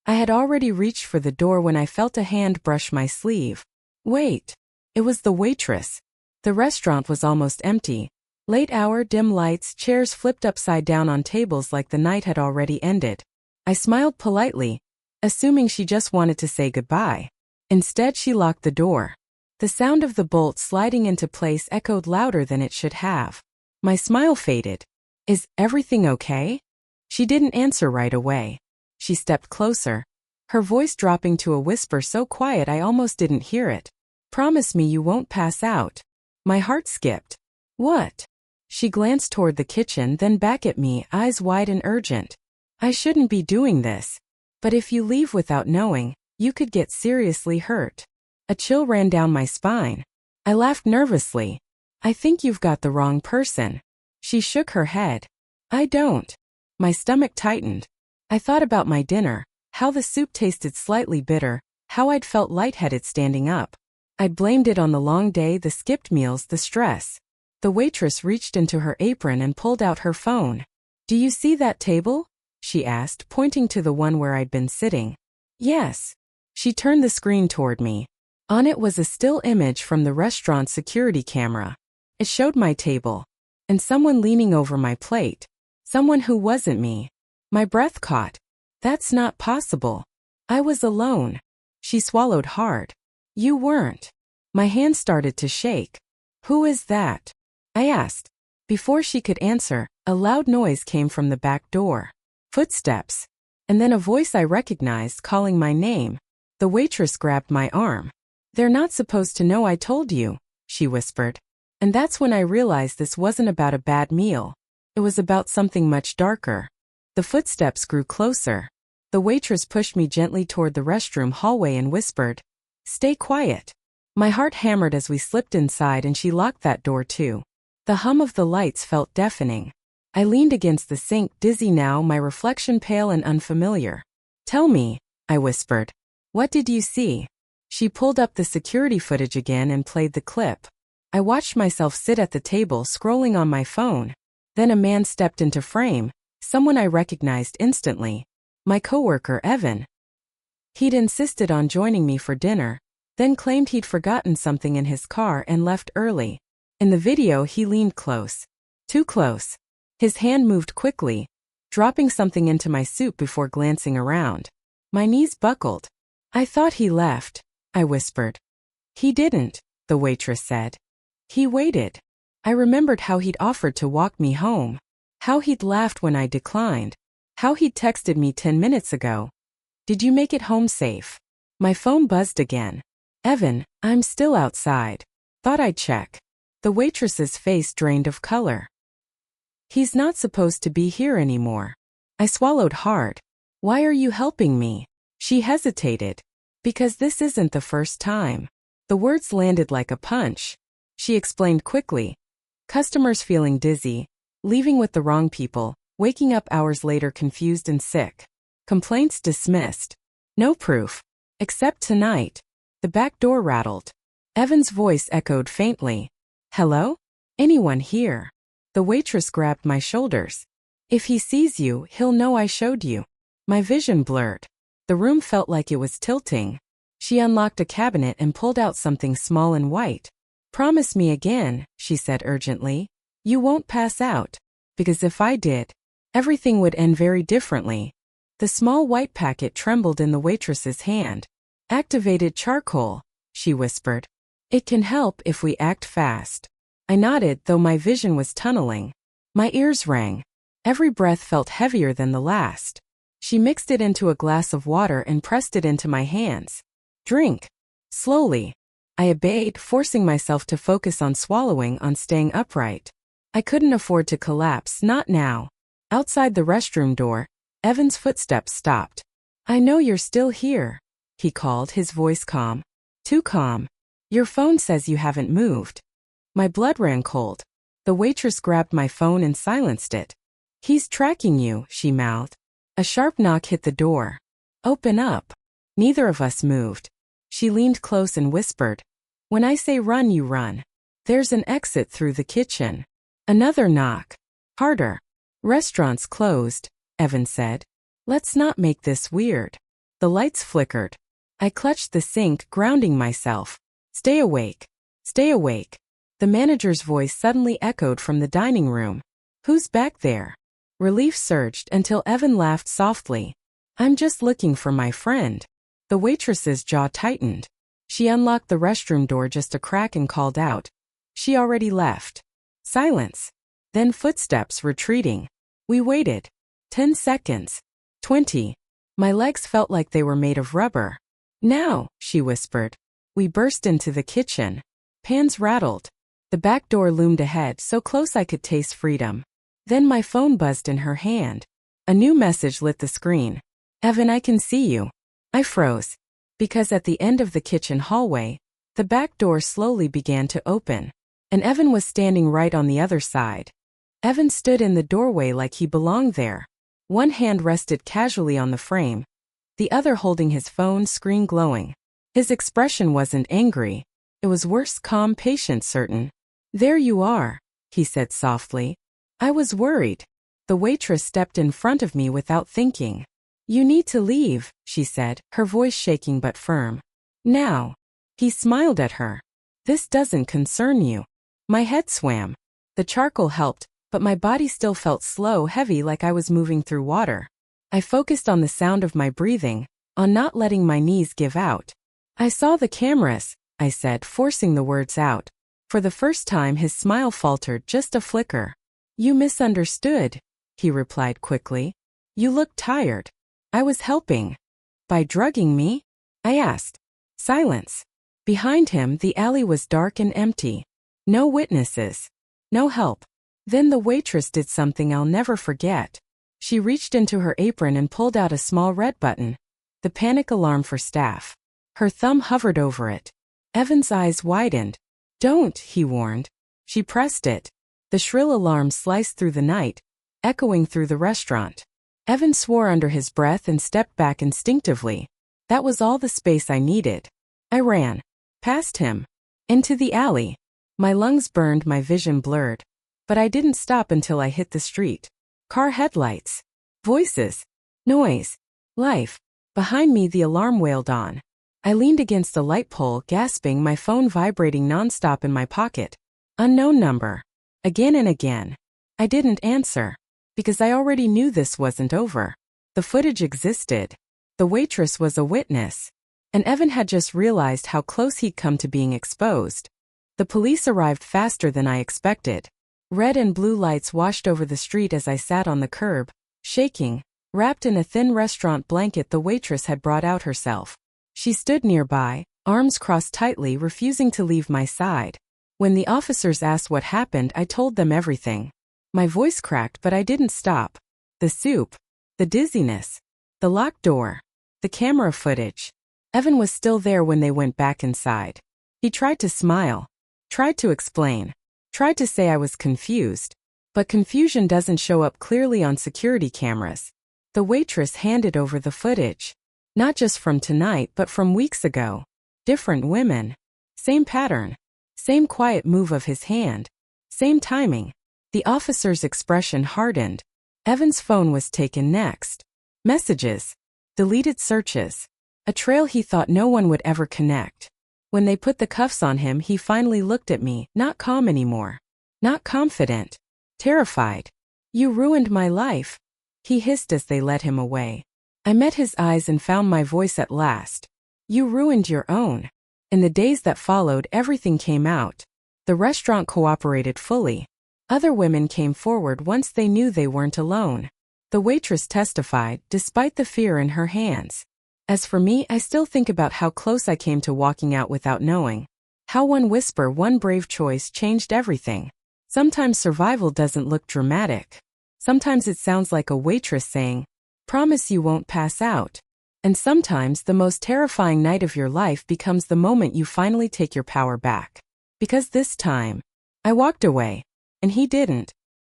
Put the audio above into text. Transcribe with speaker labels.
Speaker 1: I had already reached for the door when I felt a hand brush my sleeve. Wait. It was the waitress. The restaurant was almost empty. Late hour, dim lights, chairs flipped upside down on tables like the night had already ended. I smiled politely, assuming she just wanted to say goodbye. Instead, she locked the door. The sound of the bolt sliding into place echoed louder than it should have. My smile faded. Is everything okay? She didn't answer right away. She stepped closer, her voice dropping to a whisper so quiet I almost didn't hear it. Promise me you won't pass out. My heart skipped. What? She glanced toward the kitchen, then back at me, eyes wide and urgent. I shouldn't be doing this. But if you leave without knowing, you could get seriously hurt. A chill ran down my spine. I laughed nervously. I think you've got the wrong person. She shook her head. I don't. My stomach tightened. I thought about my dinner, how the soup tasted slightly bitter, how I'd felt lightheaded standing up. I'd blamed it on the long day, the skipped meals, the stress. The waitress reached into her apron and pulled out her phone. Do you see that table? She asked, pointing to the one where I'd been sitting. Yes. She turned the screen toward me. On it was a still image from the restaurant's security camera. It showed my table. And someone leaning over my plate. Someone who wasn't me. My breath caught. That's not possible. I was alone. She swallowed hard. You weren't. My hand started to shake. Who is that? I asked. Before she could answer, a loud noise came from the back door. Footsteps. And then a voice I recognized calling my name. The waitress grabbed my arm. They're not supposed to know I told you, she whispered. And that's when I realized this wasn't about a bad meal. It was about something much darker. The footsteps grew closer. The waitress pushed me gently toward the restroom hallway and whispered, "Stay quiet." My heart hammered as we slipped inside and she locked that door too. The hum of the lights felt deafening. I leaned against the sink, dizzy now, my reflection pale and unfamiliar. Tell me, I whispered. What did you see? She pulled up the security footage again and played the clip. I watched myself sit at the table scrolling on my phone. Then a man stepped into frame. Someone I recognized instantly. My coworker, Evan. He'd insisted on joining me for dinner, then claimed he'd forgotten something in his car and left early. In the video, he leaned close. Too close. His hand moved quickly, dropping something into my soup before glancing around. My knees buckled. I thought he left, I whispered. He didn't, the waitress said. He waited. I remembered how he'd offered to walk me home. How he'd laughed when I declined. How he'd texted me 10 minutes ago. Did you make it home safe? My phone buzzed again. Evan, I'm still outside. Thought I'd check. The waitress's face drained of color. He's not supposed to be here anymore. I swallowed hard. Why are you helping me? She hesitated. Because this isn't the first time. The words landed like a punch. She explained quickly. Customers feeling dizzy. Leaving with the wrong people, waking up hours later confused and sick. Complaints dismissed. No proof. Except tonight. The back door rattled. Evan's voice echoed faintly. Hello? Anyone here? The waitress grabbed my shoulders. If he sees you, he'll know I showed you. My vision blurred. The room felt like it was tilting. She unlocked a cabinet and pulled out something small and white. Promise me again, she said urgently. You won't pass out. Because if I did, everything would end very differently. The small white packet trembled in the waitress's hand. Activated charcoal, she whispered. It can help if we act fast. I nodded, though my vision was tunneling. My ears rang. Every breath felt heavier than the last. She mixed it into a glass of water and pressed it into my hands. Drink. Slowly. I obeyed, forcing myself to focus on swallowing, on staying upright. I couldn't afford to collapse, not now. Outside the restroom door, Evan's footsteps stopped. I know you're still here, he called, his voice calm. Too calm. Your phone says you haven't moved. My blood ran cold. The waitress grabbed my phone and silenced it. He's tracking you, she mouthed. A sharp knock hit the door. Open up. Neither of us moved. She leaned close and whispered. When I say run, you run. There's an exit through the kitchen. Another knock. Harder. Restaurant's closed, Evan said. Let's not make this weird. The lights flickered. I clutched the sink, grounding myself. Stay awake. Stay awake. The manager's voice suddenly echoed from the dining room. Who's back there? Relief surged until Evan laughed softly. I'm just looking for my friend. The waitress's jaw tightened. She unlocked the restroom door just a crack and called out. She already left. Silence. Then footsteps retreating. We waited. 10 seconds. 20. My legs felt like they were made of rubber. Now, she whispered. We burst into the kitchen. Pans rattled. The back door loomed ahead, so close I could taste freedom. Then my phone buzzed in her hand. A new message lit the screen. Evan, I can see you. I froze. Because at the end of the kitchen hallway, the back door slowly began to open. And Evan was standing right on the other side. Evan stood in the doorway like he belonged there. One hand rested casually on the frame, the other holding his phone, screen glowing. His expression wasn't angry. It was worse, calm, patient, certain. There you are, he said softly. I was worried. The waitress stepped in front of me without thinking. You need to leave, she said, her voice shaking but firm. Now. He smiled at her. This doesn't concern you. My head swam. The charcoal helped, but my body still felt slow, heavy, like I was moving through water. I focused on the sound of my breathing, on not letting my knees give out. I saw the cameras, I said, forcing the words out. For the first time his smile faltered, just a flicker. You misunderstood, he replied quickly. You looked tired. I was helping. By drugging me? I asked. Silence. Behind him the alley was dark and empty. No witnesses. No help. Then the waitress did something I'll never forget. She reached into her apron and pulled out a small red button. The panic alarm for staff. Her thumb hovered over it. Evan's eyes widened. Don't, he warned. She pressed it. The shrill alarm sliced through the night, echoing through the restaurant. Evan swore under his breath and stepped back instinctively. That was all the space I needed. I ran. Past him. Into the alley. My lungs burned, my vision blurred. But I didn't stop until I hit the street. Car headlights. Voices. Noise. Life. Behind me the alarm wailed on. I leaned against a light pole, gasping, my phone vibrating nonstop in my pocket. Unknown number. Again and again. I didn't answer. Because I already knew this wasn't over. The footage existed. The waitress was a witness. And Evan had just realized how close he'd come to being exposed. The police arrived faster than I expected. Red and blue lights washed over the street as I sat on the curb, shaking, wrapped in a thin restaurant blanket the waitress had brought out herself. She stood nearby, arms crossed tightly, refusing to leave my side. When the officers asked what happened, I told them everything. My voice cracked, but I didn't stop. The soup, the dizziness, the locked door, the camera footage. Evan was still there when they went back inside. He tried to smile, tried to explain, tried to say I was confused. But confusion doesn't show up clearly on security cameras. The waitress handed over the footage. Not just from tonight, but from weeks ago. Different women. Same pattern. Same quiet move of his hand. Same timing. The officer's expression hardened. Evan's phone was taken next. Messages. Deleted searches. A trail he thought no one would ever connect. When they put the cuffs on him, he finally looked at me, not calm anymore. Not confident. Terrified. You ruined my life, he hissed as they led him away. I met his eyes and found my voice at last. You ruined your own. In the days that followed, everything came out. The restaurant cooperated fully. Other women came forward once they knew they weren't alone. The waitress testified, despite the fear in her hands. As for me, I still think about how close I came to walking out without knowing. How one whisper, one brave choice changed everything. Sometimes survival doesn't look dramatic. Sometimes it sounds like a waitress saying, "Promise you won't pass out." And sometimes the most terrifying night of your life becomes the moment you finally take your power back. Because this time, I walked away, and he didn't.